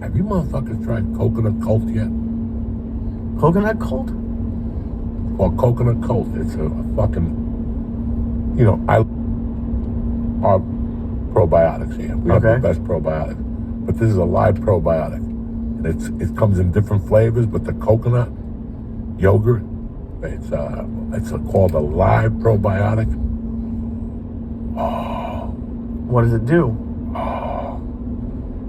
Have you motherfuckers tried coconut cult yet? Coconut cult? Or coconut cult. It's a fucking, our probiotics here. We have the best probiotics. But this is a live probiotic. And it comes in different flavors, but the coconut yogurt, it's called a live probiotic. Oh. What does it do? Oh.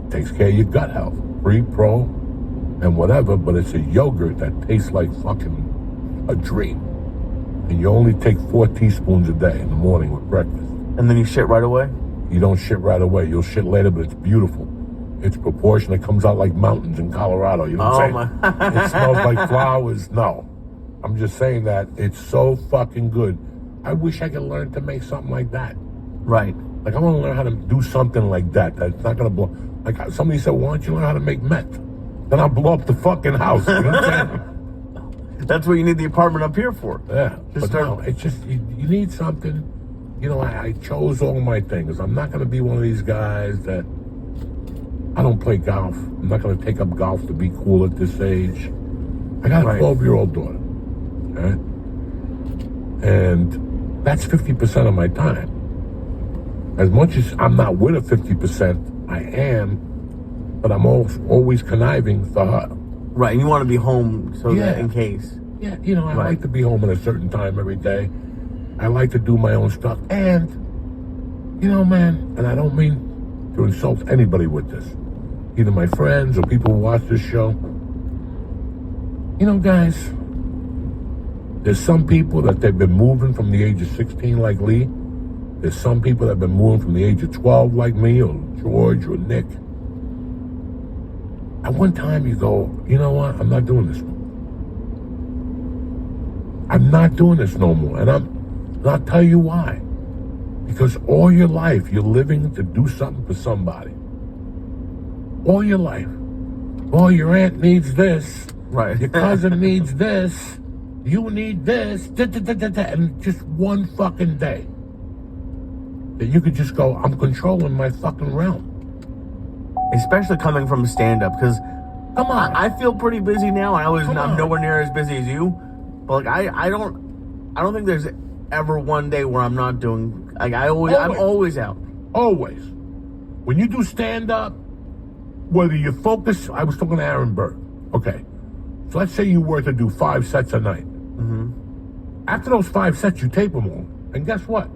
Takes care of your gut health. Pre, pro, and whatever, but it's a yogurt that tastes like fucking a dream. And you only take 4 teaspoons a day in the morning with breakfast. And then you shit right away? You don't shit right away. You'll shit later, but it's beautiful. It's proportionate. It comes out like mountains in Colorado. You know what I'm saying? It smells like flowers. No. I'm just saying that it's so fucking good. I wish I could learn to make something like that. Right. Like, I want to learn how to do something like that. That's not going to blow. Like, somebody said, why don't you learn how to make meth? Then I'll blow up the fucking house. You know what I'm saying? That's what you need the apartment up here for. Yeah. No, it's just, you need something. I chose all my things. I'm not going to be one of these guys that, I don't play golf. I'm not going to take up golf to be cool at this age. I got a 12-year-old daughter. Okay? And that's 50% of my time. As much as I'm not with her 50%, I am, but I'm always conniving for her. Right, and you want to be home so that in case. Yeah, I like to be home at a certain time every day. I like to do my own stuff. And, man, and I don't mean to insult anybody with this. Either my friends or people who watch this show. Guys, there's some people that they've been moving from the age of 16 like Lee. There's some people that have been moving from the age of 12 like me or George or Nick. At one time you go, you know what? I'm not doing this. I'm not doing this no more. And I'll tell you why. Because all your life you're living to do something for somebody. All your life. Oh, your aunt needs this. Right. Your cousin needs this. You need this. And just one fucking day that you could just go, I'm controlling my fucking realm. Especially coming from stand-up, because come on, I feel pretty busy now. I'm nowhere near as busy as you. But like I don't think there's ever one day where I'm not doing. Like I'm always out. Always. When you do stand-up, whether you focus, I was talking to Aaron Burr. Okay, so let's say you were to do 5 sets a night. Mm-hmm. After those 5 sets, you tape them all, and guess what?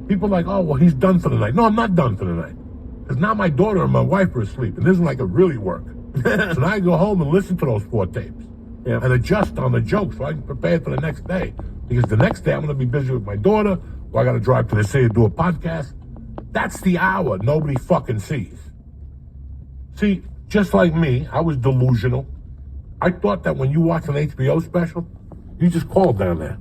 People are like, oh well, he's done for the night. No, I'm not done for the night. Because now my daughter and my wife are asleep, and this is like it really work. So now I go home and listen to those 4 tapes and adjust on the jokes so I can prepare for the next day. Because the next day I'm going to be busy with my daughter, or I got to drive to the city to do a podcast. That's the hour nobody fucking sees. See, just like me, I was delusional. I thought that when you watch an HBO special, you just call down there.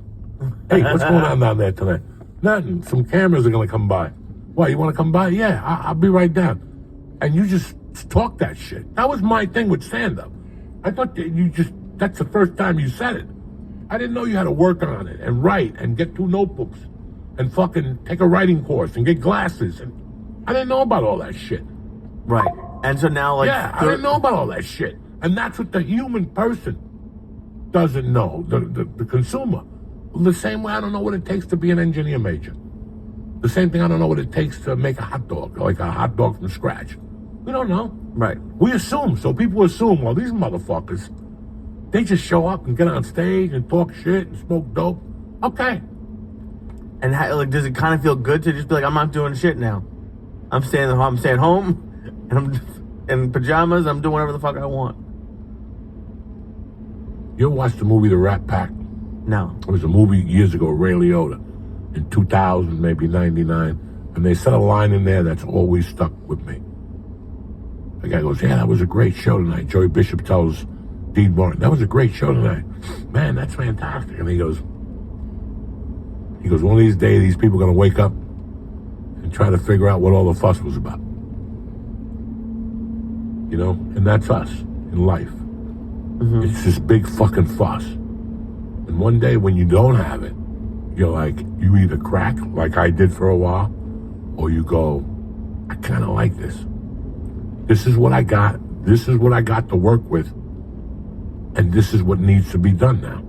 Hey, what's going on down there tonight? Nothing. Some cameras are going to come by. What, you want to come by? Yeah, I'll be right down. And you just talk that shit. That was my thing with stand-up. I thought that that's the first time you said it. I didn't know you had to work on it and write and get 2 notebooks and fucking take a writing course and get glasses. And I didn't know about all that shit. Right. And so now, like... Yeah, I didn't know about all that shit. And that's what the human person doesn't know, the consumer. The same way I don't know what it takes to be an engineer major. The same thing I don't know what it takes to make a hot dog, like a hot dog from scratch. We don't know. Right. We assume. So people assume, well, these motherfuckers, they just show up and get on stage and talk shit and smoke dope. Okay. And does it kind of feel good to just be like, I'm not doing shit now? I'm staying home, and I'm just in pajamas. I'm doing whatever the fuck I want. You ever watched the movie The Rat Pack? No. It was a movie years ago, Ray Liotta, in 2000, maybe 99. And they said a line in there that's always stuck with me. The guy goes, yeah, that was a great show tonight. Joey Bishop tells Dean Martin, that was a great show tonight. Man, that's fantastic. And he goes, one of these days, these people are going to wake up and try to figure out what all the fuss was about. And that's us in life. Mm-hmm. It's this big fucking fuss. And one day when you don't have it, you're like, you either crack like I did for a while, or you go, I kind of like this. This is what I got. this is what I got to work with, and this is what needs to be done now.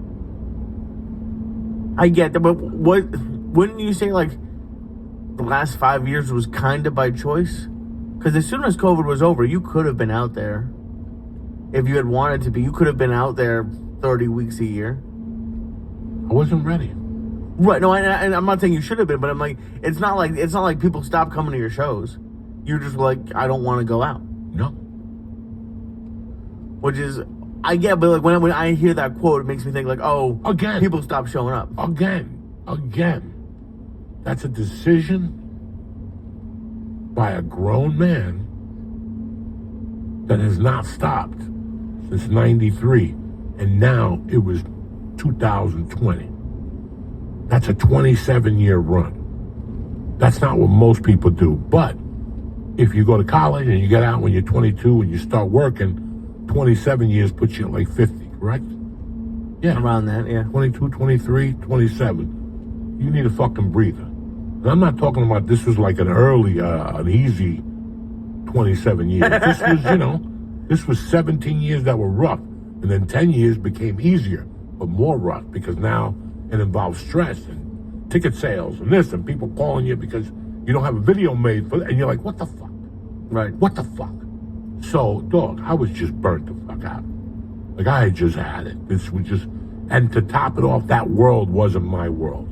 I get that, but wouldn't you say like the last 5 years was kind of by choice? Because as soon as COVID was over, you could have been out there. If you had wanted to be, you could have been out there 30 weeks a year. I wasn't ready. Right, no, and I'm not saying you should have been, but I'm like, it's not like people stopped coming to your shows. You're just like, I don't want to go out. No. Which is, I get, but like when I hear that quote, it makes me think like, oh, again, people stop showing up. Again. That's a decision by a grown man that has not stopped since 93, and now it was 2020. That's a 27-year run. That's not what most people do. But if you go to college and you get out when you're 22 and you start working, 27 years puts you at like 50, correct? Yeah. Around that, yeah. 22, 23, 27. You need a fucking breather. And I'm not talking about this was like an early, an easy 27 years. This was, this was 17 years that were rough. And then 10 years became easier, but more rough because now it involves stress and ticket sales and this and people calling you because you don't have a video made for, and you're like, what the fuck? Right. What the fuck? So, dog, I was just burnt the fuck out. Like, I had just had it. This was just, and to top it off, that world wasn't my world.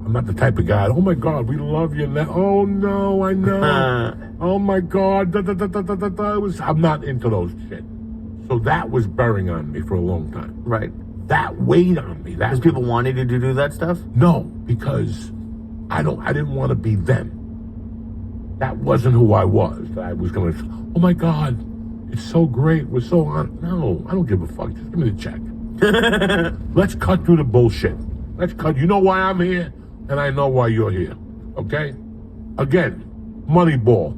I'm not the type of guy, oh my God, we love you. Oh no, I know. Oh my God. I'm not into those shit. So that was bearing on me for a long time. Right. That weighed on me. Because people wanted you to do that stuff? No, because I didn't want to be them. That wasn't who I was. I was going to, oh my God, it's so great. We're so on. No, I don't give a fuck. Just give me the check. Let's cut through the bullshit. Let's cut. You know why I'm here, and I know why you're here. Okay? Again, Moneyball,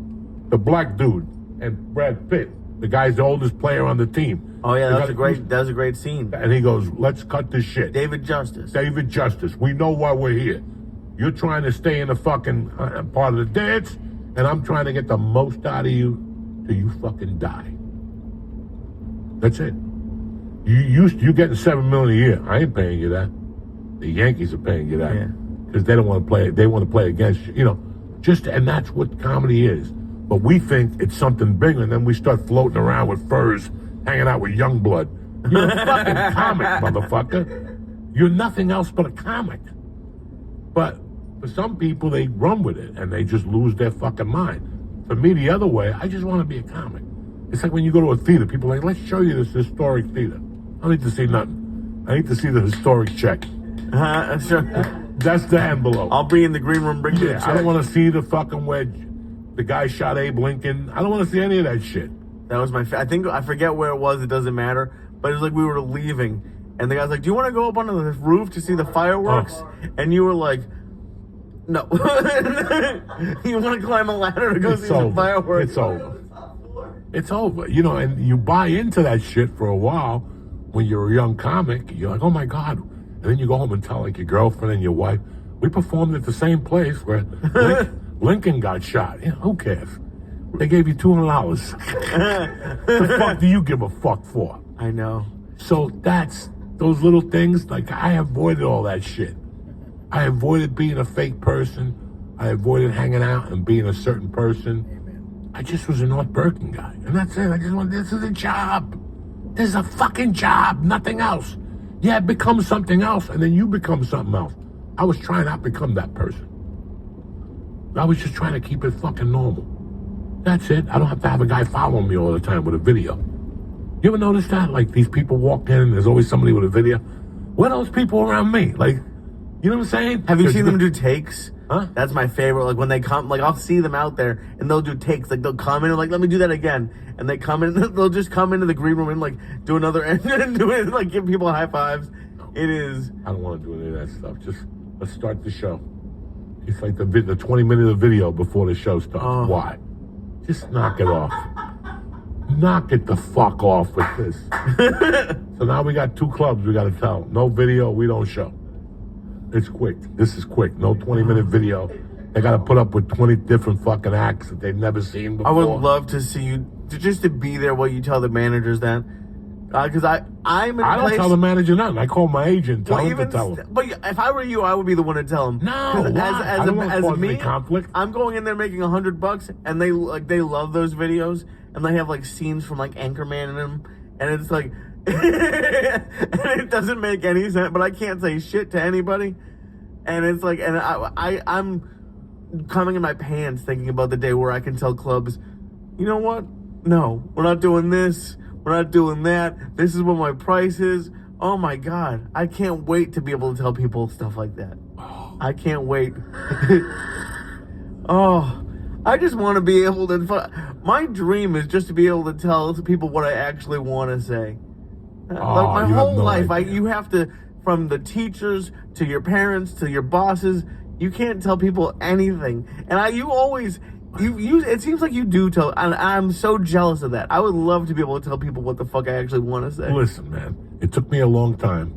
the black dude, and Brad Pitt, the guy's the oldest player on the team. Oh yeah, that was a great scene. And he goes, let's cut this shit. David Justice. We know why we're here. You're trying to stay in the fucking part of the dance, and I'm trying to get the most out of you till you fucking die. That's it. You getting $7 million a year. I ain't paying you that. The Yankees are paying you that. Yeah. Because they don't want to play. They want to play against you. And that's what comedy is. But we think it's something bigger, and then we start floating around with furs, hanging out with Youngblood. You're a fucking comic, motherfucker. You're nothing else but a comic. But for some people, they run with it, and they just lose their fucking mind. For me, the other way, I just want to be a comic. It's like when you go to a theater, people are like, let's show you this historic theater. I don't need to see nothing. I need to see the historic check. Sure. That's the envelope. I'll be in the green room bringing you a check. I don't want to see the fucking wedge. The guy shot Abe Lincoln. I don't want to see any of that shit. That was I forget where it was. It doesn't matter. But it was like we were leaving, and the guy's like, "Do you want to go up on the roof to see the fireworks?" Oh. And you were like, "No." You want to climb a ladder to go see the fireworks? It's over. It's over. And you buy into that shit for a while. When you're a young comic, you're like, "Oh my God." And then you go home and tell like your girlfriend and your wife, we performed at the same place where Lincoln got shot. Who cares? They gave you $200. The fuck do you give a fuck for? I know. So that's those little things. Like I avoided all that shit. I avoided being a fake person. I avoided hanging out and being a certain person. I just was a North Bergen guy. And that's it. This is a job. This is a fucking job. Nothing else. Yeah, become something else, and then you become something else. I was trying not to become that person. I was just trying to keep it fucking normal. That's it. I don't have to have a guy following me all the time with a video. You ever notice that? Like these people walk in and there's always somebody with a video. Where are those people around me? Like, you know what I'm saying? Have you seen them do takes? Huh? That's my favorite. Like when they come, like I'll see them out there and they'll do takes. Like they'll come in and like, let me do that again. And they come in, they'll just come into the green room and like do another and do it, like give people high fives. It is. I don't want to do any of that stuff. Just let's start the show. It's like the 20 minutes of video before the show starts. Why? Just knock it off. Knock it the fuck off with this. So now we got 2 clubs we got to tell. No video, we don't show. It's quick. This is quick. No 20-minute video. They got to put up with 20 different fucking acts that they've never seen before. I would love to see you just to be there while you tell the managers that. Because I'm in I don't tell the manager nothing. I call my agent, tell him to tell him. But if I were you, I would be the one to tell him. No, why? I don't want to cause any conflict. I'm going in there making $100, and they love those videos, and they have like scenes from like Anchorman in them, and it's like, and it doesn't make any sense. But I can't say shit to anybody, and it's like, and I'm coming in my pants thinking about the day where I can tell clubs, you know what? No, we're not doing this. We're not doing that. This is what my price is. Oh my God. I can't wait to be able to tell people stuff like that. I can't wait. Oh, I just want to be able to. My dream is just to be able to tell people what I actually want to say. Like my whole life, you have to, from the teachers to your parents to your bosses, you can't tell people anything. And you always. It seems like you do tell, and I'm so jealous of that. I would love to be able to tell people what the fuck I actually want to say. Listen, man, it took me a long time,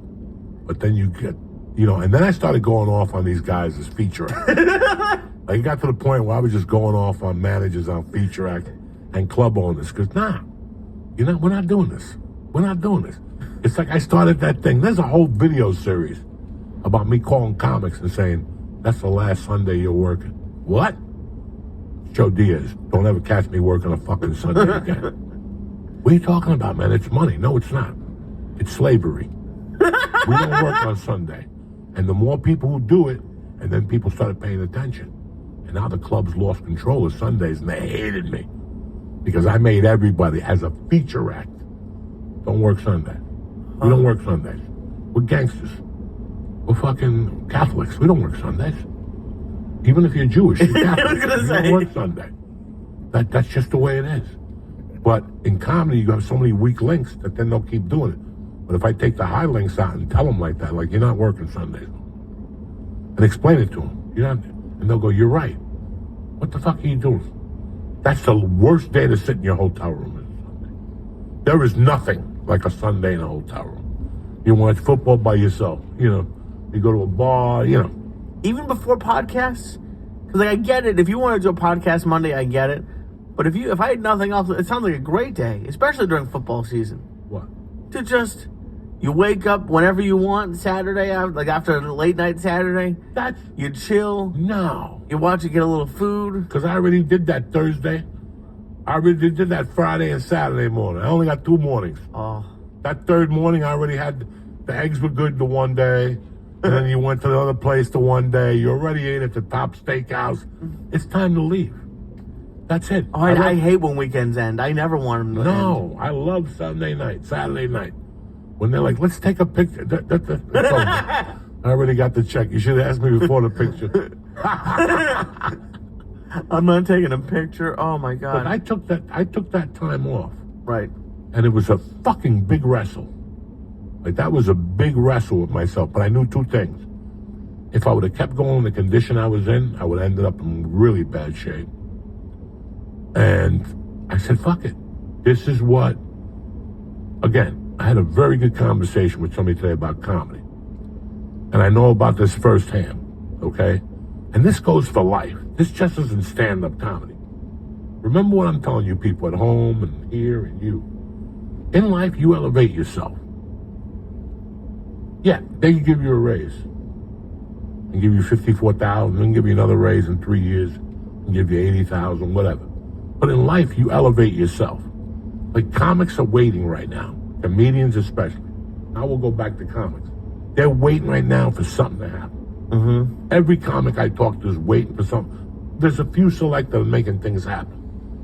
but then you get, and then I started going off on these guys as feature act. Like, it got to the point where I was just going off on managers on feature act and club owners, because we're not doing this. We're not doing this. It's like I started that thing. There's a whole video series about me calling comics and saying, that's the last Sunday you're working. What? Joe Diaz, don't ever catch me working a fucking Sunday again. What are you talking about, man? It's money. No, it's not. It's slavery. We don't work on Sunday. And the more people who do it, and then people started paying attention. And now the clubs lost control of Sundays, and they hated me. Because I made everybody, as a feature act, don't work Sunday. We don't work Sundays. We're gangsters. We're fucking Catholics. We don't work Sundays. Even if you're Jewish, you're Catholic. You don't work Sunday. That's just the way it is. But in comedy, you have so many weak links that then they'll keep doing it. But if I take the high links out and tell them like that, like, you're not working Sundays, and explain it to them, and they'll go, you're right. What the fuck are you doing? That's the worst day to sit in your hotel room on Sunday. There is nothing like a Sunday in a hotel room. You watch football by yourself. You go to a bar. Even before podcasts, because I get it. If you want to do a podcast Monday, I get it. But if I had nothing else, it sounds like a great day, especially during football season. What? To just, you wake up whenever you want Saturday, like after a late night Saturday. You chill. No. You watch it, get a little food. Because I already did that Thursday. I already did that Friday and Saturday morning. I only got 2 mornings. Oh. That third morning, I already had, the eggs were good the one day. And then you went to the other place the one day. You already ate at the top steakhouse. It's time to leave. That's it. Oh, I hate when weekends end. I never want them to end. No, I love Sunday night, Saturday night. When they're like, let's take a picture. That's over. I already got the check. You should have asked me before the picture. I'm not taking a picture. Oh, my God. But I took that time off. Right. And it was a fucking big wrestle. Like, that was a big wrestle with myself. But I knew 2 things. If I would have kept going in the condition I was in, I would have ended up in really bad shape. And I said, fuck it. This is what, again, I had a very good conversation with somebody today about comedy. And I know about this firsthand, okay? And this goes for life. This just isn't stand-up comedy. Remember what I'm telling you people at home and here and you. In life, you elevate yourself. Yeah, they can give you a raise and give you $54,000 and give you another raise in 3 years and give you $80,000, whatever. But in life, you elevate yourself. Like, comics are waiting right now, comedians especially. Now we'll go back to comics. They're waiting right now for something to happen. Mm-hmm. Every comic I talk to is waiting for something. There's a few select that are making things happen.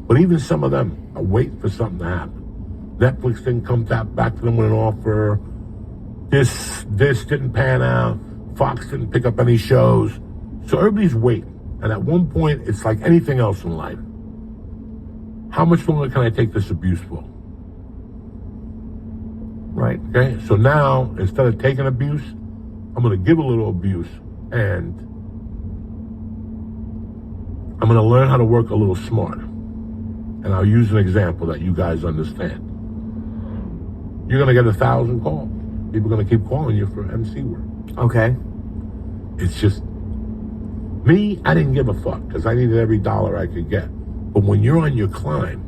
But even some of them are waiting for something to happen. Netflix didn't come back to them with an offer. This didn't pan out. Fox didn't pick up any shows. So everybody's waiting. And at one point, it's like anything else in life. How much longer can I take this abuse for? Right. Okay? So now, instead of taking abuse, I'm going to give a little abuse. And I'm going to learn how to work a little smarter. And I'll use an example that you guys understand. You're going to get 1,000 calls. People are going to keep calling you for MC work. Okay. It's just, me, I didn't give a fuck because I needed every dollar I could get. But when you're on your climb,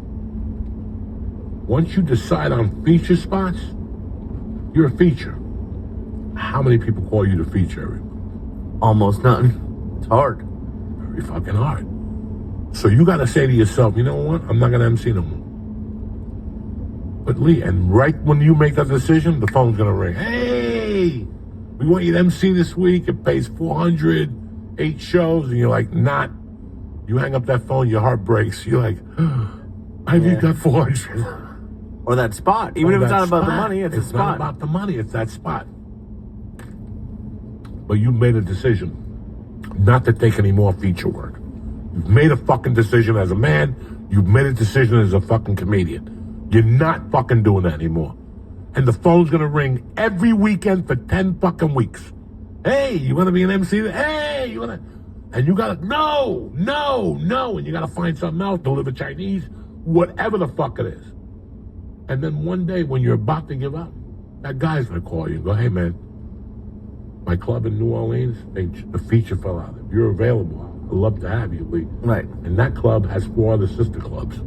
Once you decide on feature spots, you're a feature. How many people call you the feature? Almost none. It's hard. Very fucking hard. So you got to say to yourself, you know what? I'm not going to MC no more. But Lee, and right when you make that decision, the phone's going to ring. Hey, we want you to MC this week. It pays 400, 8 shows. And you're like, not. You hang up that phone, your heart breaks. You're like, I need that 400. Or that spot. Even if it's not about the money, it's a spot. It's not about the money, it's that spot. But you made a decision not to take any more feature work. You've made a fucking decision as a man. You've made a decision as a fucking comedian. You're not fucking doing that anymore. And the phone's gonna ring every weekend for 10 fucking weeks. Hey, you wanna be an MC? Hey, you wanna... And you gotta, no. And you gotta find something else, deliver Chinese, whatever the fuck it is. And then one day when you're about to give up, that guy's gonna call you and go, hey man, my club in New Orleans, the feature fell out. If you're available, I'd love to have you, Lee. Right. And that club has 4 other sister clubs.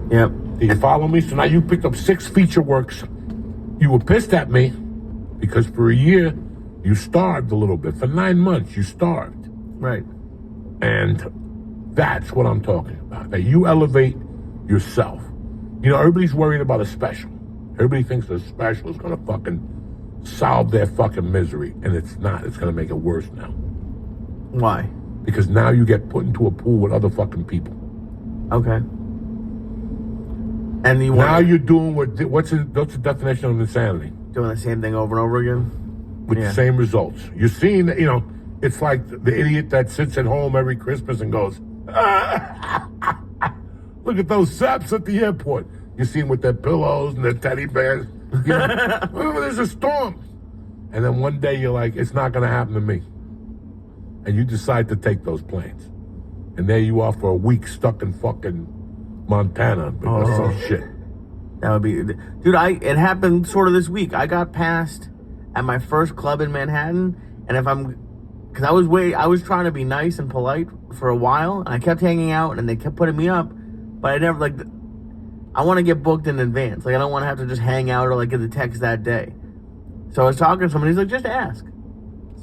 Yep. Do you follow me? So now you picked up 6 feature works. You were pissed at me because for a year, you starved a little bit. For 9 months, you starved. Right. And that's what I'm talking about. That you elevate yourself. You know, everybody's worried about a special. Everybody thinks a special is going to fucking solve their fucking misery. And it's not. It's going to make it worse now. Why? Because now you get put into a pool with other fucking people. Okay. And you now you're doing what's the definition of insanity? Doing the same thing over and over again? With the same results. You're seeing that, you know, it's like the idiot that sits at home every Christmas and goes, look at those saps at the airport. You see them with their pillows and their teddy bears. You know, oh, there's a storm. And then one day you're like, it's not going to happen to me. And you decide to take those planes. And there you are for a week stuck in fucking Montana because of some shit. That would be... Dude, it happened sort of this week. I got passed at my first club in Manhattan, and because I was trying to be nice and polite for a while, and I kept hanging out, and they kept putting me up, but I never, I want to get booked in advance. I don't want to have to just hang out or, get the text that day. So I was talking to someone, he's like, just ask.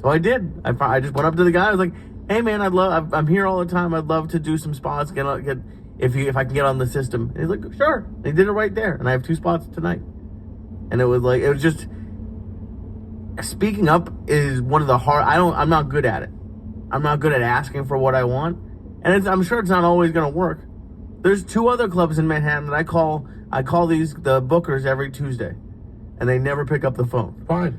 So I did. I just went up to the guy, I was like, hey man, I'm here all the time, I'd love to do some spots, if I can get on the system. And he's like, sure. They did it right there, and I have 2 spots tonight. And it was just... Speaking up is one of the I'm not good at it. I'm not good at asking for what I want. And I'm sure it's not always going to work. There's 2 other clubs in Manhattan that I call these the bookers every Tuesday. And they never pick up the phone. Fine.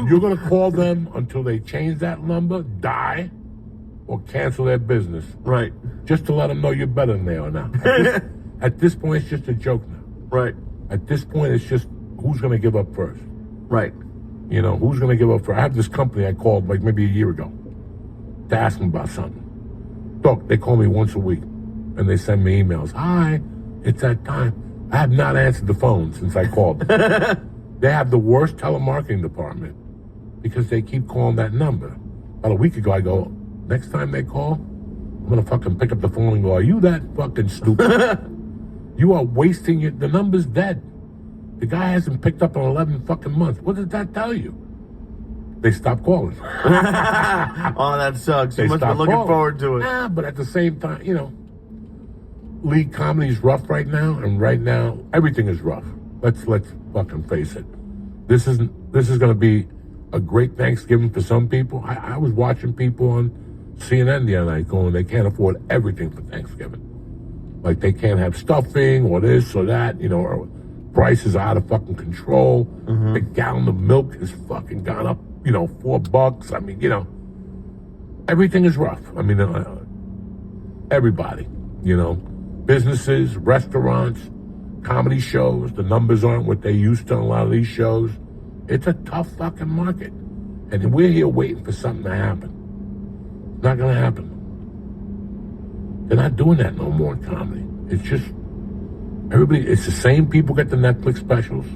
You're going to call them until they change that number, die, or cancel their business. Right. Just to let them know you're better than they are now. At this point, it's just a joke now. Right. At this point, it's just who's going to give up first. Right. You know, who's going to give up first? I have this company I called maybe a year ago to ask them about something. Look, they call me once a week, and they send me emails. Hi, it's that time. I have not answered the phone since I called them. They have the worst telemarketing department because they keep calling that number. About a week ago, I go, next time they call, I'm going to fucking pick up the phone and go, are you that fucking stupid? You are wasting it. The number's dead. The guy hasn't picked up in 11 fucking months. What does that tell you? They stopped calling. Oh, that sucks. You must be looking forward to it. But at the same time, you know, league comedy's rough right now, and right now everything is rough. Let's fucking face it. This is going to be a great Thanksgiving for some people. I was watching people on CNN the other night going, they can't afford everything for Thanksgiving. Like they can't have stuffing or this or that, you know, or prices are out of fucking control. The gallon of milk has fucking gone up, you know, $4. I mean, you know, everything is rough. I mean, everybody, you know, businesses, restaurants, comedy shows, the numbers aren't what they used to on a lot of these shows. It's a tough fucking market. And we're here waiting for something to happen. It's not going to happen. They're not doing that no more in comedy. It's just, it's the same people get the Netflix specials.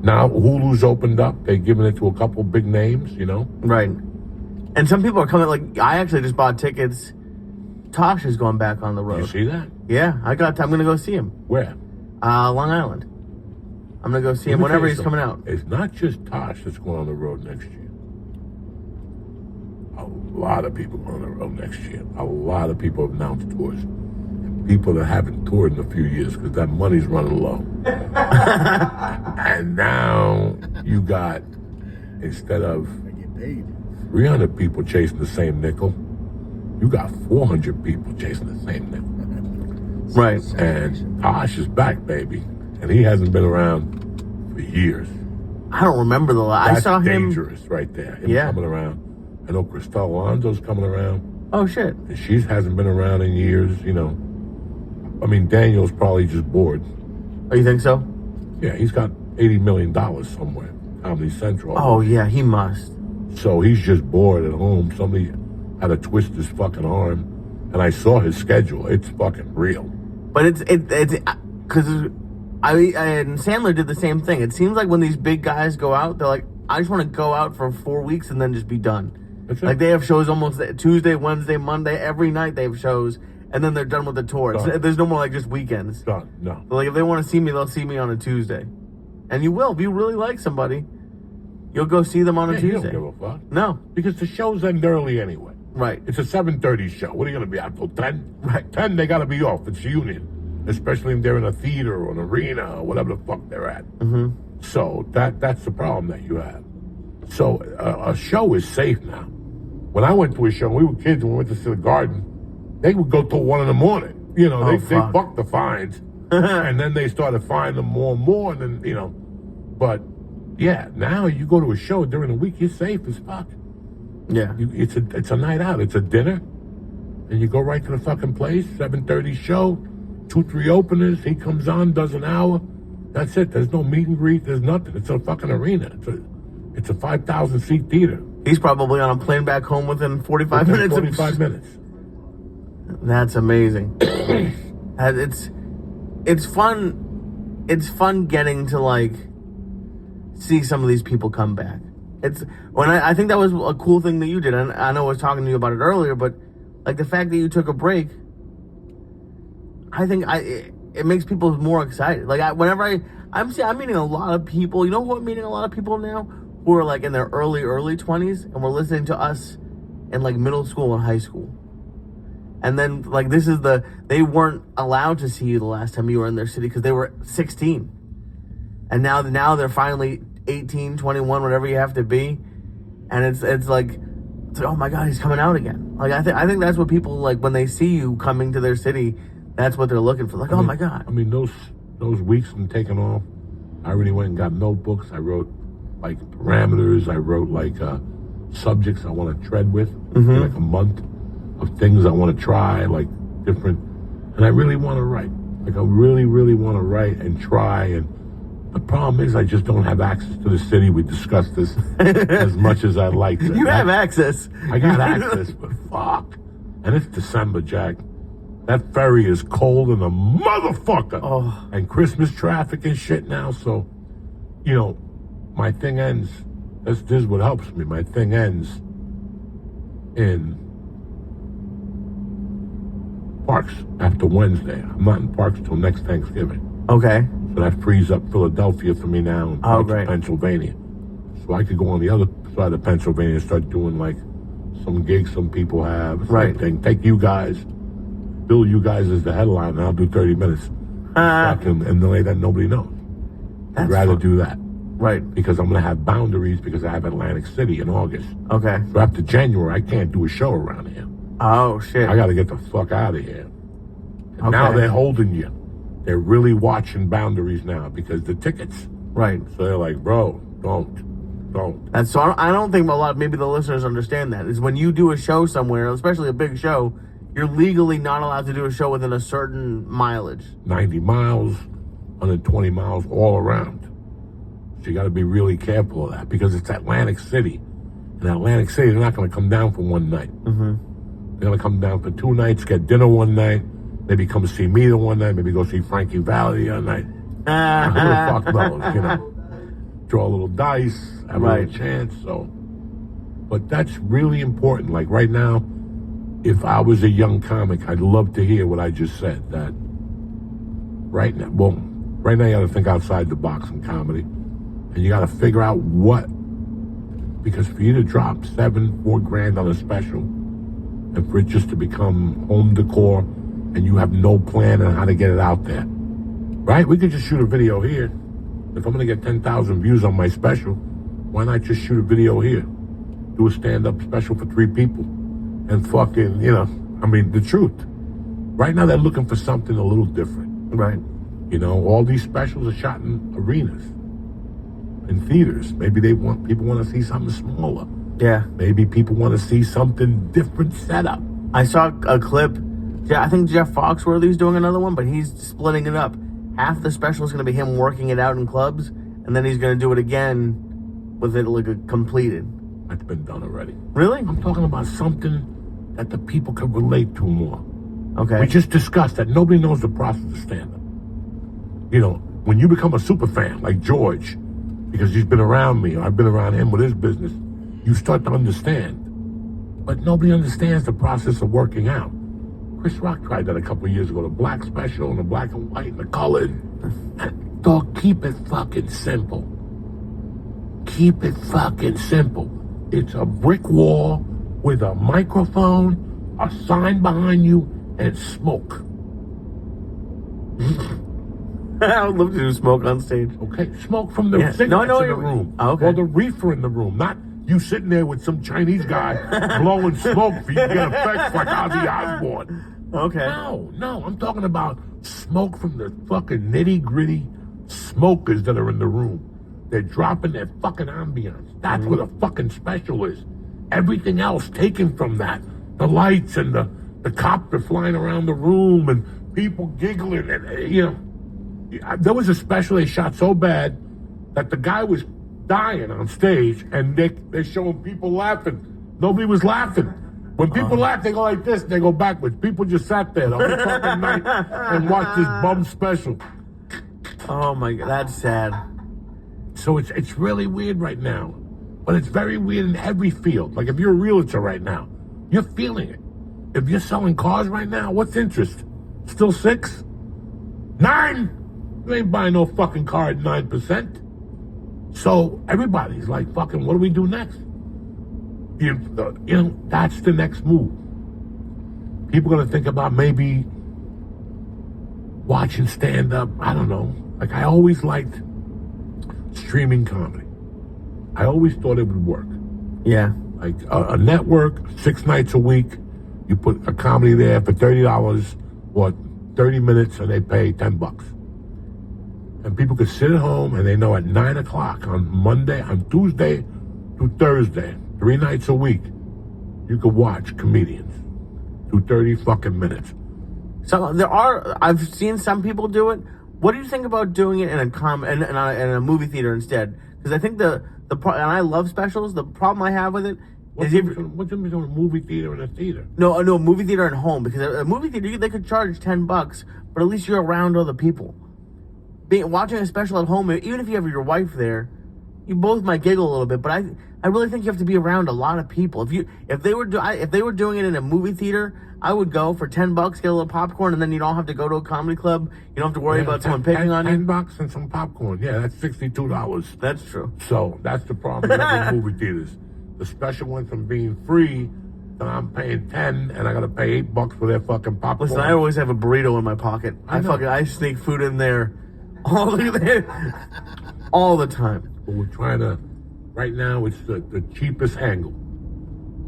Now Hulu's opened up. They're giving it to a couple big names, you know? Right. And some people are coming, I actually just bought tickets. Tasha's going back on the road. You see that? Yeah, I'm gonna go see him. Where? Long Island. I'm gonna go see him whenever he's coming out. It's not just Tosh that's going on the road next year. A lot of people going on the road next year. A lot of people have announced tours. And people that haven't toured in a few years because that money's running low. And now you got, instead of 300 people chasing the same nickel, you got 400 people chasing the same nickel. Right. And Tosh is back, baby. And he hasn't been around for years. I don't remember the last. I saw him. Dangerous right there. Him coming around. I know Cristal Alonso's coming around. Oh, shit. And she hasn't been around in years, you know. I mean, Daniel's probably just bored. Oh, you think so? Yeah, he's got $80 million somewhere. Comedy Central. Oh, yeah, he must. So he's just bored at home. Somebody had to twist his fucking arm. And I saw his schedule. It's fucking real. But it's because and Sandler did the same thing. It seems like when these big guys go out, they're like, I just want to go out for 4 weeks and then just be done. Like they have shows almost Tuesday, Wednesday, Monday, every night they have shows, and then they're done with the tour. There's no more like just weekends. Done. No. So, like if they want to see me, they'll see me on a Tuesday, and you will. If you really like somebody, you'll go see them on a Tuesday. You don't give a fuck. No, because the shows end early anyway. Right. It's a 7:30 show. What are you going to be out till 10? Right. 10, they got to be off. It's union, especially if they're in a theater or an arena or whatever the fuck they're at. Mm-hmm. So that's the problem that you have. So a show is safe now. When I went to a show, we were kids and we went to see the Garden. They would go till 1 a.m. You know, they fucked the fines, and then they started fining them more and more. And then but yeah, now you go to a show during the week, you're safe as fuck. Yeah, it's a night out. It's a dinner, and you go right to the fucking place. 7:30 show, 2-3 openers. He comes on, does an hour. That's it. There's no meet and greet. There's nothing. It's a fucking arena. It's a 5,000 seat theater. He's probably on a plane back home within 45 minutes. 45 minutes. That's amazing. It's fun. It's fun getting to like see some of these people come back. I think that was a cool thing that you did. And I know I was talking to you about it earlier, but like the fact that you took a break, I think it makes people more excited. Like whenever I'm meeting a lot of people. You know who I'm meeting a lot of people now? Who are like in their early 20s and were listening to us in like middle school and high school. And then like they weren't allowed to see you the last time you were in their city because they were 16. And now they're finally 18, 21, whatever you have to be. And it's like, oh my God, he's coming out again. Like I think that's what people like when they see you coming to their city, that's what they're looking for. Like, oh my God. I mean, those weeks and taking off, I already went and got notebooks. I wrote like parameters. I wrote like subjects I want to tread with, like a month of things I want to try, like different. And I really want to write. Like I really, really want to write and try. And the problem is I just don't have access to the city. We discussed this as much as I'd like to. You have access. I got access, but fuck. And it's December, Jack. That ferry is cold and a motherfucker. Oh. And Christmas traffic and shit now. So, you know, my thing ends. This is what helps me. My thing ends in Parks after Wednesday. I'm not in Parks till next Thanksgiving. Okay. So that frees up Philadelphia for me now and Parks, great. Pennsylvania. So I could go on the other side of Pennsylvania and start doing like some gigs some people have. Right. Thing. Take you guys, bill you guys as the headline, and I'll do 30 minutes. In the way that nobody knows. I'd rather do that. Right. Because I'm going to have boundaries because I have Atlantic City in August. Okay. So after January, I can't do a show around here. Oh, shit. I got to get the fuck out of here. Okay. Now they're holding you. They're really watching boundaries now because the tickets. Right. So they're like, bro, don't. And so I don't think maybe the listeners understand that, is when you do a show somewhere, especially a big show, you're legally not allowed to do a show within a certain mileage. 90 miles, 120 miles all around. So you got to be really careful of that because it's Atlantic City. In Atlantic City, they're not going to come down for one night. Mm-hmm. They're going to come down for 2 nights, get dinner one night, maybe come see me the one night, maybe go see Frankie Valli the other night. Who the fuck knows, you know? Draw a little dice, have a little chance. So, but that's really important. Like right now, if I was a young comic, I'd love to hear what I just said. That right now you got to think outside the box in comedy, and you got to figure out what. Because for you to drop $4,000 on a special, and for it just to become home decor, and you have no plan on how to get it out there, right? We could just shoot a video here. If I'm gonna get 10,000 views on my special, why not just shoot a video here? Do a stand-up special for 3 people, and fucking, the truth. Right now they're looking for something a little different. Right. All these specials are shot in arenas, in theaters. Maybe people want to see something smaller. Yeah. Maybe people want to see something different setup. I saw a clip. Yeah, I think Jeff Foxworthy's doing another one, but he's splitting it up. Half the special is going to be him working it out in clubs, and then he's going to do it again with it like completed. That's been done already. Really? I'm talking about something that the people can relate to more. Okay. We just discussed that nobody knows the process of stand-up. When you become a super fan, like George, because he's been around me, or I've been around him with his business, you start to understand. But nobody understands the process of working out. Chris Rock tried that a couple of years ago, the black special and the black and white and the colored. Dog, keep it fucking simple. Keep it fucking simple. It's a brick wall with a microphone, a sign behind you, and smoke. I would love to do smoke on stage. Okay, smoke from the cigarettes in the room. Oh, okay. Or the reefer in the room, not you sitting there with some Chinese guy blowing smoke for you to get effects like Ozzy Osbourne. Okay. No, I'm talking about smoke from the fucking nitty-gritty smokers that are in the room. They're dropping their fucking ambience. That's what a fucking special is. Everything else taken from that. The lights and the copter flying around the room and people giggling and, there was a special they shot so bad that the guy was dying on stage, and they're showing people laughing. Nobody was laughing. When people laugh, they go like this, they go backwards. People just sat there the whole fucking night and watched this bum special. Oh my God, that's sad. So it's really weird right now, but it's very weird in every field. Like if you're a realtor right now, you're feeling it. If you're selling cars right now, what's interest? Still 6? 9? You ain't buying no fucking car at 9%. So everybody's like, fucking, what do we do next? That's the next move. People are gonna think about maybe watching stand-up. I don't know. Like I always liked streaming comedy. I always thought it would work. Yeah. Like a network, 6 nights a week. You put a comedy there for $30 or 30 minutes, and they pay $10. And people could sit at home and they know at 9 o'clock on Tuesday through Thursday, 3 nights a week, you could watch comedians do 30 fucking minutes. So I've seen some people do it. What do you think about doing it in a movie theater instead? Because I think and I love specials. The problem I have with it What's the difference between a movie theater and a theater? No, a movie theater and home. Because a movie theater, they could charge $10, but at least you're around other people. Watching a special at home, even if you have your wife there, you both might giggle a little bit. But I really think you have to be around a lot of people. If they were doing it in a movie theater, I would go for $10, get a little popcorn, and then you don't have to go to a comedy club. You don't have to worry about someone picking on you. $10 and some popcorn. Yeah, that's $62. That's true. So that's the problem with movie theaters. The special went from being free, then I'm paying $10, and I gotta pay $8 for their fucking popcorn. Listen, I always have a burrito in my pocket. I sneak food in there all the time. But we're trying to. Right now, it's the cheapest angle.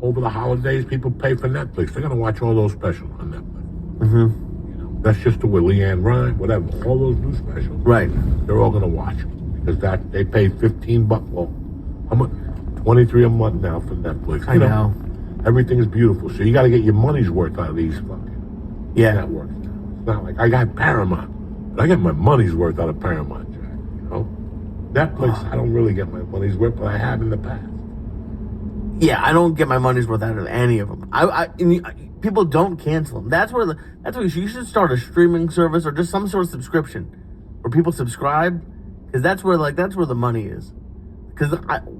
Over the holidays, people pay for Netflix. They're gonna watch all those specials on Netflix. Mm-hmm. That's just the way Leanne Ryan, whatever. All those new specials. Right. They're all gonna watch because they pay $15. Well, how much? $23 a month now for Netflix. I know. Everything's beautiful, so you got to get your money's worth out of these fucking networks. It's not like I got Paramount, but I get my money's worth out of Paramount, Jack. Netflix, I don't really get my money's worth, but I have in the past. Yeah, I don't get my money's worth out of any of them. People don't cancel them. That's where you should start a streaming service or just some sort of subscription where people subscribe, because that's where the money is. Because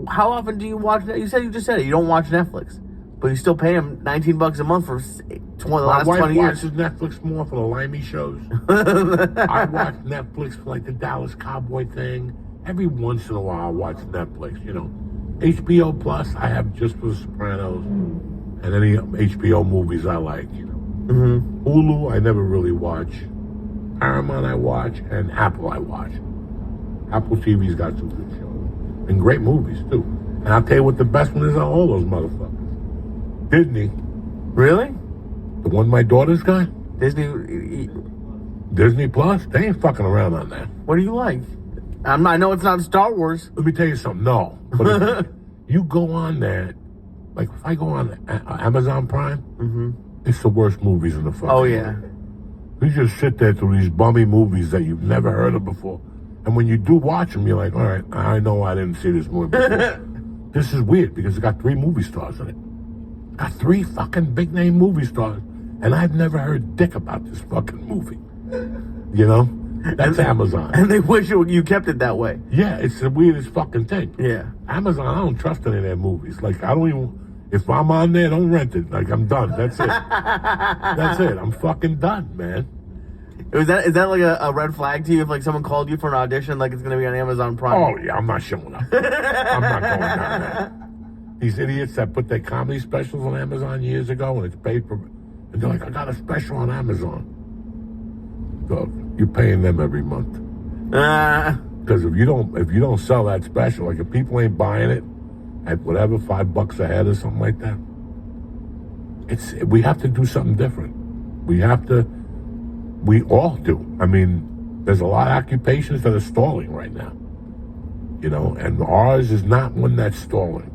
how often do you watch? You just said it. You don't watch Netflix. But you still pay him $19 a month for the last 20 My wife years. watches Netflix more for the limey shows. I watch Netflix for like the Dallas Cowboy thing. Every once in a while I watch Netflix, you know. HBO Plus I have just for The Sopranos and any HBO movies I like, you know. Mm-hmm. Hulu I never really watch. Paramount I watch, and Apple I watch. Apple TV's got some good shows. And great movies too. And I'll tell you what the best one is on all those motherfuckers. Disney. Really? The one my daughter's got? Disney Plus? They ain't fucking around on that. What do you like? I know it's not Star Wars. Let me tell you something. No. But if you go on there, like if I go on Amazon Prime, it's the worst movies in the fucking Oh, yeah. world. You just sit there through these bummy movies that you've never heard of before. And when you do watch them, you're like, all right, I know I didn't see this movie before. This is weird because it's got 3 movie stars in it. Got 3 fucking big name movie stars. And I've never heard dick about this fucking movie. You know? That's Amazon. And they wish you kept it that way. Yeah, it's the weirdest fucking thing. Yeah. Amazon, I don't trust any of their movies. Like, I don't even, if I'm on there, don't rent it. Like, I'm done. That's it. That's it. I'm fucking done, man. Is that like a red flag to you if like someone called you for an audition like it's going to be on Amazon Prime? Oh, yeah, I'm not showing up. I'm not going down there. These idiots that put their comedy specials on Amazon years ago and it's paid for, and they're like, I got a special on Amazon. Dog, you're paying them every month. Because if you don't sell that special, like if people ain't buying it at whatever $5 a head or something like that, we have to do something different. We all do. I mean, there's a lot of occupations that are stalling right now, you know, and ours is not one that's stalling,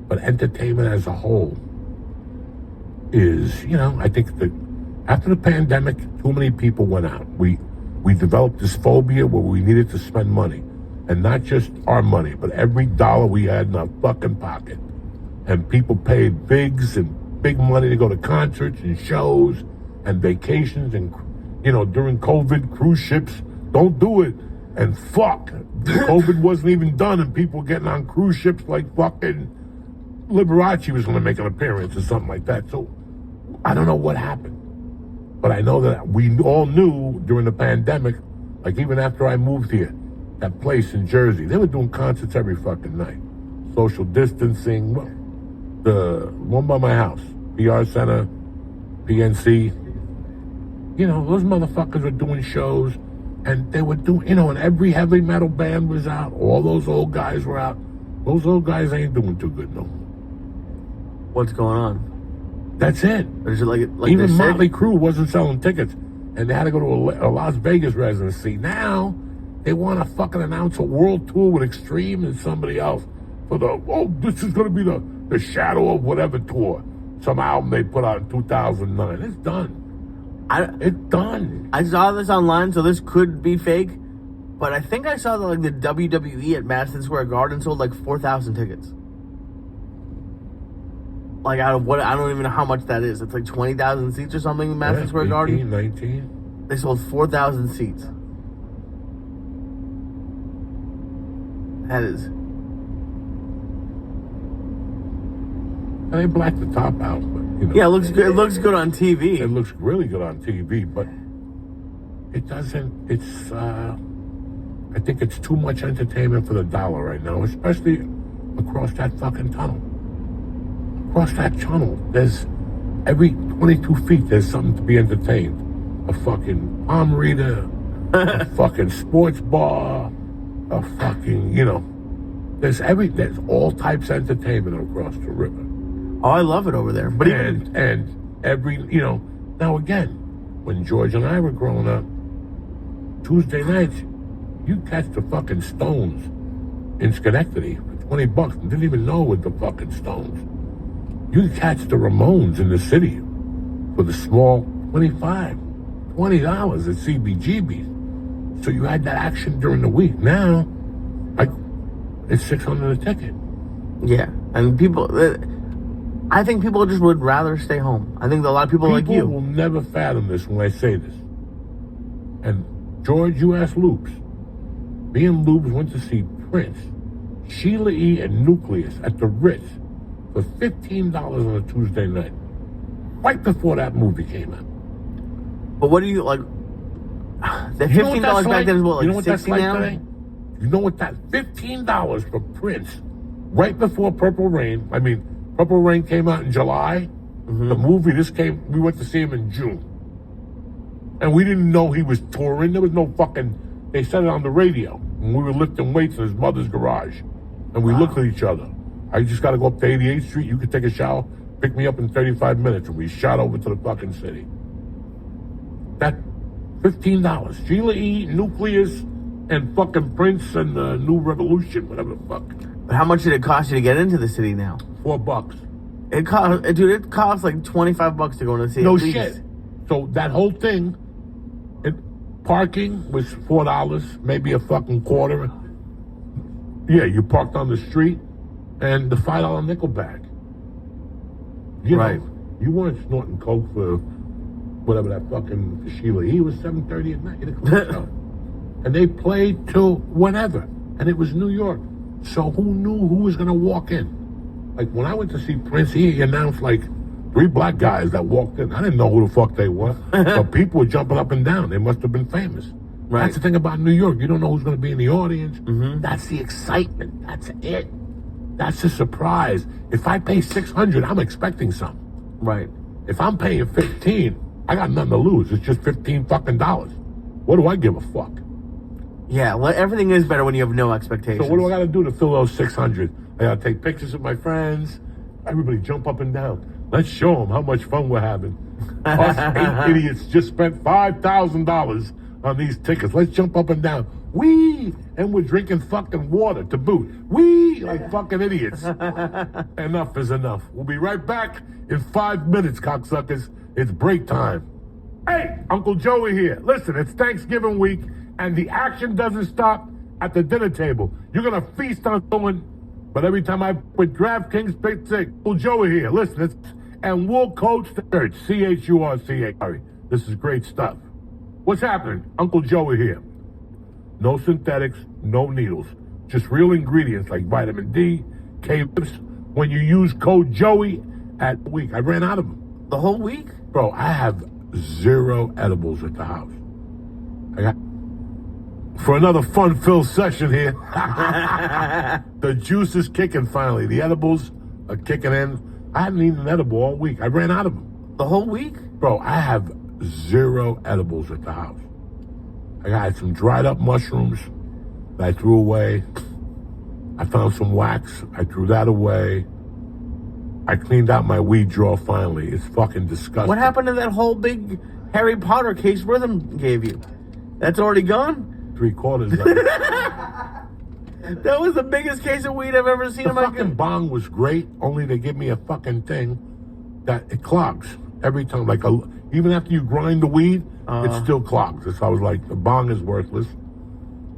but entertainment as a whole is, you know, I think that after the pandemic, too many people went out. We developed this phobia where we needed to spend money. And not just our money, but every dollar we had in our fucking pocket. And people paid big money to go to concerts and shows and vacations and, you know, during COVID, cruise ships. Don't do it. And fuck, COVID wasn't even done and people were getting on cruise ships like fucking Liberace was going to make an appearance or something like that. So I don't know what happened. But I know that we all knew during the pandemic, like even after I moved here, that place in Jersey, they were doing concerts every fucking night. Social distancing, the one by my house, PR Center, PNC. You know, those motherfuckers were doing shows and they were doing, you know, and every heavy metal band was out. All those old guys were out. Those old guys ain't doing too good no more. What's going on? That's it. Is it like even Motley Crue wasn't selling tickets, and they had to go to a Las Vegas residency. Now they want to fucking announce a world tour with Extreme and somebody else for this is going to be the Shadow of whatever tour, some album they put out in 2009. It's done. It's done. I saw this online, so this could be fake, but I think I saw that like the WWE at Madison Square Garden sold like 4,000 tickets. Like out of what, I don't even know how much that is. It's like 20,000 seats or something in Madison Square 18, Garden. 19. They sold 4,000 seats. That is. And they blacked the top out, but you know. Yeah, it looks good. It looks good on TV. It looks really good on TV, but it doesn't. It's. I think it's too much entertainment for the dollar right now, especially across that fucking tunnel. Across that tunnel, there's every 22 feet, there's something to be entertained. A fucking palm reader, a fucking sports bar, a fucking, you know, there's all types of entertainment across the river. Oh, I love it over there. But and every, you know, now again, when George and I were growing up, Tuesday nights, you catch the fucking Stones in Schenectady for $20 and didn't even know with the fucking Stones. You can catch the Ramones in the city for the small $20 at CBGB's. So you had that action during the week. Now, it's $600 a ticket. Yeah, and I think people just would rather stay home. I think a lot of people like you. People will never fathom this when I say this. And George, you asked Loops. Me and Loops went to see Prince, Sheila E. and Nucleus at the Ritz for $15 on a Tuesday night, right before that movie came out. But what do you like? The You know what $15 that's back then is what, you know like what that's 60 like now? today? You know what that $15 for Prince, right before Purple Rain. I mean, Purple Rain came out in July. Mm-hmm. The movie, we went to see him in June. And we didn't know he was touring. There was no fucking, they said it on the radio. And we were lifting weights in his mother's garage. And we looked at each other. I just got to go up to 88th Street. You could take a shower, pick me up in 35 minutes. And we shot over to the fucking city. That $15. Sheila E., Nucleus, and fucking Prince and New Revolution, whatever the fuck. But how much did it cost you to get into the city now? $4. It cost like $25 to go into the city. No at least. shit. So that whole thing, parking was $4, maybe a fucking quarter. Yeah, you parked on the street, and the $5 nickel bag. You Right. know, you weren't snorting coke for whatever that fucking Sheila E. was 7:30 at night at a club show. And they played till whenever, and it was New York. So who knew who was gonna walk in? Like when I went to see Prince, he announced like 3 black guys that walked in. I didn't know who the fuck they were, but people were jumping up and down. They must have been famous. Right. That's the thing about New York. You don't know who's going to be in the audience. Mm-hmm. That's the excitement. That's it. That's the surprise. If I pay $600, I'm expecting something. Right. If I'm paying $15, I got nothing to lose. It's just $15 fucking dollars. What do I give a fuck? Yeah, well, everything is better when you have no expectations. So what do I got to do to fill those 600? I got to take pictures with my friends. Everybody jump up and down. Let's show them how much fun we're having. Us 8 idiots just spent $5,000 on these tickets. Let's jump up and down. Wee! And we're drinking fucking water to boot. Wee! Like fucking idiots. Enough is enough. We'll be right back in 5 minutes, cocksuckers. It's break time. Hey, Uncle Joey here. Listen, it's Thanksgiving week, and the action doesn't stop at the dinner table. You're going to feast on someone, but every time I put DraftKings pick six, Uncle Joey here. Listen, and we'll coach the church. CHURCA. Sorry, this is great stuff. What's happening? Uncle Joey here. No synthetics, no needles. Just real ingredients like vitamin D, K. When you use code Joey at week, I ran out of them. The whole week? Bro, I have 0 edibles at the house. I got for another fun-filled session here. The juice is kicking finally. The edibles are kicking in. I hadn't eaten an edible all week. I ran out of them. The whole week? Bro, I have 0 edibles at the house. I got some dried up mushrooms that I threw away. I found some wax. I threw that away. I cleaned out my weed drawer finally. It's fucking disgusting. What happened to that whole big Harry Potter case Rhythm gave you? That's already gone? 3/4 of it. That was the biggest case of weed I've ever seen The in my fucking bong was great, only they give me a fucking thing that it clogs every time. Like even after you grind the weed, it still clogs. So I was like, the bong is worthless.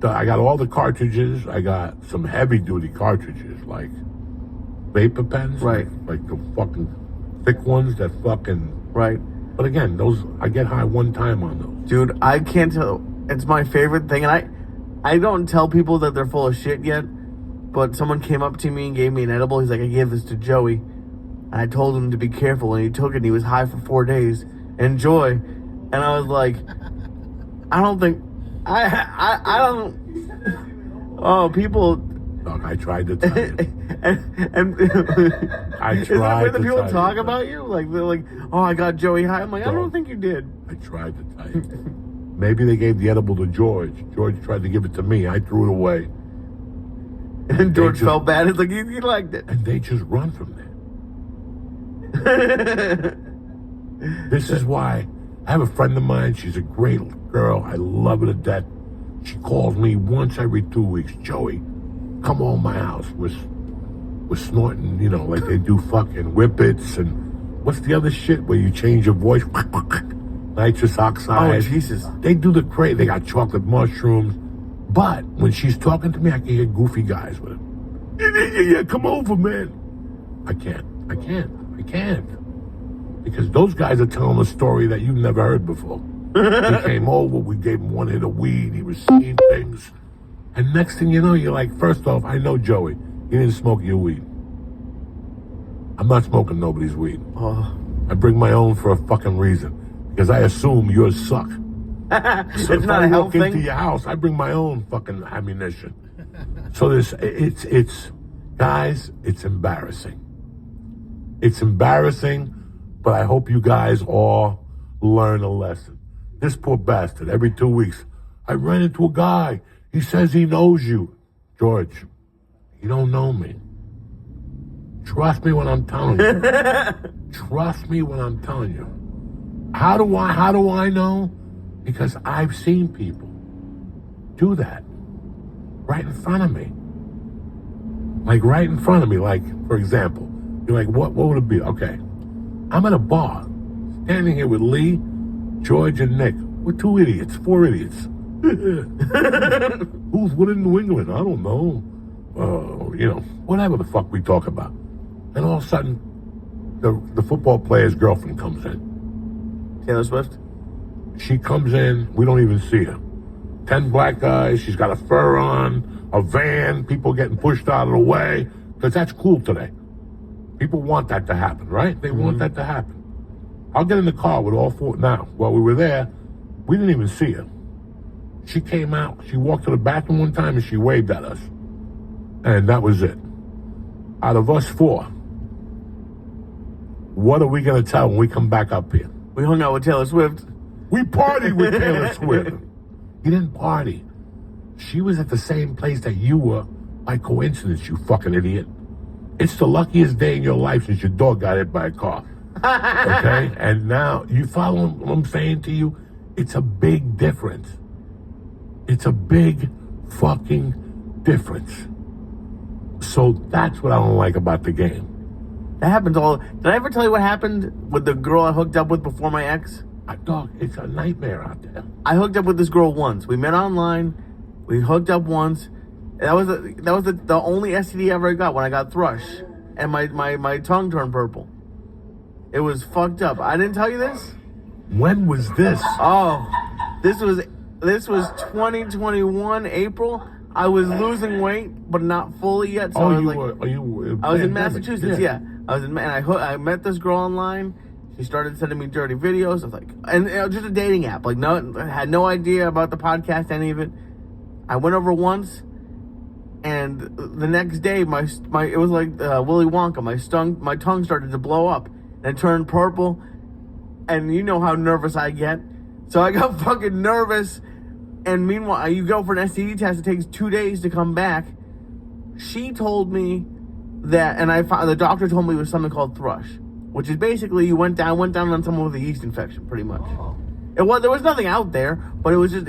I got all the cartridges. I got some heavy duty cartridges, like vapor pens, right? Like the fucking thick ones that fucking right. But again, those I get high one time on those. Dude, I can't tell. It's my favorite thing, and I don't tell people that they're full of shit yet. But someone came up to me and gave me an edible. He's like, I gave this to Joey, and I told him to be careful, and he took it. and He was high for 4 days. Enjoy. And I was like, I don't think I don't. Oh, people. Look, I tried to tell you. and I is that tried where the to people tell talk you. about you? Like they're like, oh, I got Joey high. I'm like, I don't think you did. I tried to tell you. Maybe they gave the edible to George. George tried to give it to me. I threw it away. And George felt bad. It's like he liked it. And they just run from there. This is why I have a friend of mine. She's a great girl. I love her to death. She calls me once every 2 weeks. Joey, come on my house. We're snorting, you know, like they do fucking whippets and what's the other shit where you change your voice? Nitrous oxide. Oh, Jesus. They do the crazy. They got chocolate mushrooms. But when she's talking to me, I can hear goofy guys with it. Yeah, come over, man. I can't. Because those guys are telling a story that you've never heard before. He came over, we gave him 1 hit of weed, he was seeing things. And next thing you know, you're like, first off, I know Joey. He didn't smoke your weed. I'm not smoking nobody's weed. Oh. I bring my own for a fucking reason. Because I assume yours suck. So It's if not I a health walk into thing. your house, I bring my own fucking ammunition. So guys, it's embarrassing. It's embarrassing, but I hope you guys all learn a lesson. This poor bastard, every 2 weeks, I ran into a guy. He says he knows you. George, you don't know me. Trust me when I'm telling you. Trust me when I'm telling you. How do I know? Because I've seen people do that right in front of me. Like right in front of me. Like, for example, you're like, what would it be? Okay. I'm at a bar, standing here with Lee, George, and Nick. We're 4 idiots. What in New England? I don't know. Whatever the fuck we talk about. And all of a sudden, the football player's girlfriend comes in. Taylor Swift? She comes in, we don't even see her. 10 black guys, she's got a fur on, a van, people getting pushed out of the way, because that's cool today. People want that to happen, right? They want that to happen. I'll get in the car with all four. Now, while we were there, we didn't even see her. She came out, she walked to the bathroom one time and she waved at us. And that was it. Out of us four, what are we going to tell when we come back up here? We hung out with Taylor Swift. We partied with Taylor Swift. You didn't party. She was at the same place that you were by coincidence, you fucking idiot. It's the luckiest day in your life since your dog got hit by a car. Okay? And now, you follow what I'm saying to you? It's a big difference. It's a big fucking difference. So that's what I don't like about the game. That happens all... Did I ever tell you what happened with the girl I hooked up with before my ex? Dog, it's a nightmare out there. I hooked up with this girl once. We met online. We hooked up once. That was the only STD I ever got when I got thrush. And my tongue turned purple. It was fucked up. I didn't tell you this? When was this? Oh, this was 2021 April. I was losing weight, but not fully yet. So I was in Massachusetts. Yeah. I met this girl online. She started sending me dirty videos. I was like, and just a dating app. Like, no, I had no idea about the podcast, any of it. I went over once, and the next day, it was like Willy Wonka. My tongue started to blow up, and it turned purple. And you know how nervous I get, so I got fucking nervous. And meanwhile, you go for an STD test. It takes 2 days to come back. She told me that, and the doctor told me it was something called thrush, which is basically you went down on someone with a yeast infection, pretty much. There was nothing out there, but it was just.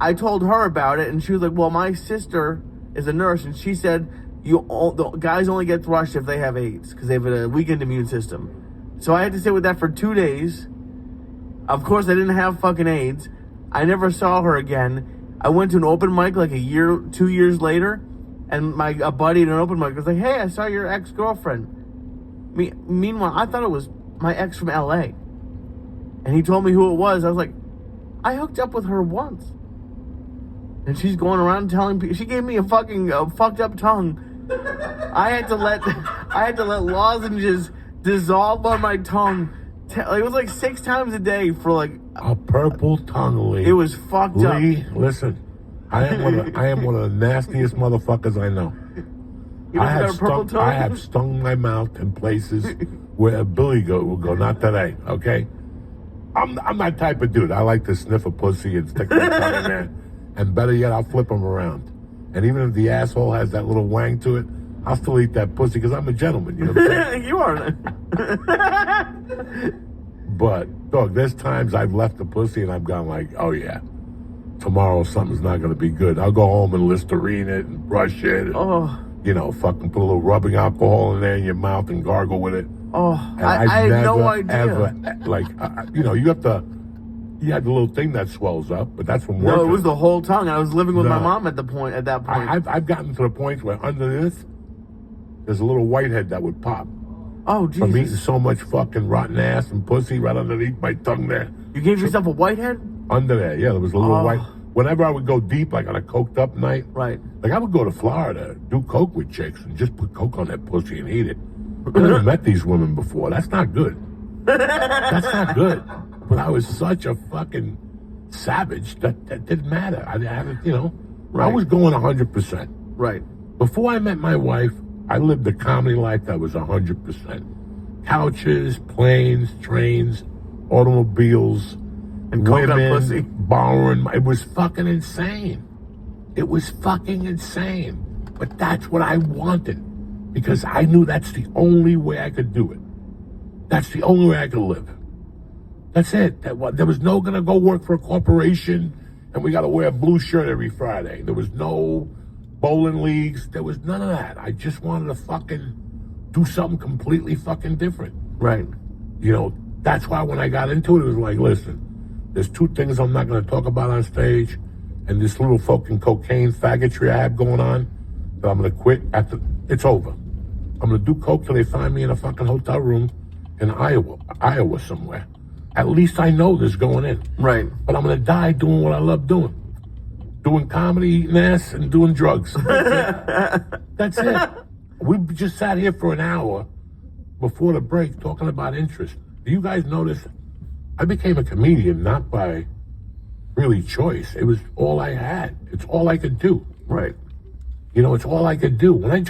I told her about it, and she was like, "Well, my sister is a nurse, and she said the guys only get thrush if they have AIDS because they have a weakened immune system." So I had to sit with that for 2 days. Of course, I didn't have fucking AIDS. I never saw her again. I went to an open mic like 2 years later, and a buddy at an open mic was like, "Hey, I saw your ex-girlfriend." Meanwhile, I thought it was my ex from LA. And he told me who it was. I was like, I hooked up with her once. And she's going around telling people. She gave me a fucking fucked up tongue. I had to let lozenges dissolve on my tongue. It was like 6 times a day for like a purple tongue, Lee. It was fucked up. Lee, listen, I am one of the nastiest motherfuckers I know. You got a purple tongue? I have stung my mouth in places where a billy goat will go. Not today, okay? I'm that type of dude. I like to sniff a pussy and stick my tongue in there. And better yet, I'll flip them around. And even if the asshole has that little wang to it, I'll still eat that pussy because I'm a gentleman. You know what I'm saying? You are. But, dog, there's times I've left the pussy and I've gone like, oh, yeah, tomorrow something's not going to be good. I'll go home and Listerine it and brush it. And, fucking put a little rubbing alcohol in there in your mouth and gargle with it. Oh, and I had no idea. Ever, you had the little thing that swells up, but that's from working. No, it was the whole tongue. I was living with my mom at that point. I've gotten to the point where under this, there's a little whitehead that would pop. Oh, Jesus. From eating so much fucking rotten ass and pussy right underneath my tongue there. You gave yourself a whitehead? Under there, yeah. There was a little whenever I would go deep, like on a coked up night, Right. like I would go to Florida, do coke with chicks, and just put coke on that pussy and eat it. I never met these women before. That's not good. That's not good. But I was such a fucking savage that didn't matter. I had, you know, I Right. was going 100%. Right. Before I met my wife, I lived a comedy life that was 100%. Couches, planes, trains, automobiles, And coke on women, pussy. borrowing. It was fucking insane. It was fucking insane. But that's what I wanted because I knew that's the only way I could do it. That's the only way I could live. That's it. There was no gonna go work for a corporation and we gotta wear a blue shirt every Friday. There was no bowling leagues. There was none of that. I just wanted to fucking do something completely fucking different. Right. You know, that's why when I got into it, it was like, listen, there's two things I'm not going to talk about on stage, and this little fucking cocaine faggotry I have going on, that I'm going to quit after it's over. I'm going to do coke till they find me in a fucking hotel room in Iowa somewhere. At least I know this going in. Right. But I'm going to die doing what I love doing. Doing comedy, eating ass, and doing drugs. That's it. We just sat here for an hour before the break talking about interest. Do you guys notice? I became a comedian not by really choice. It was all I had. It's all I could do. Right. You know, it's all I could do. When I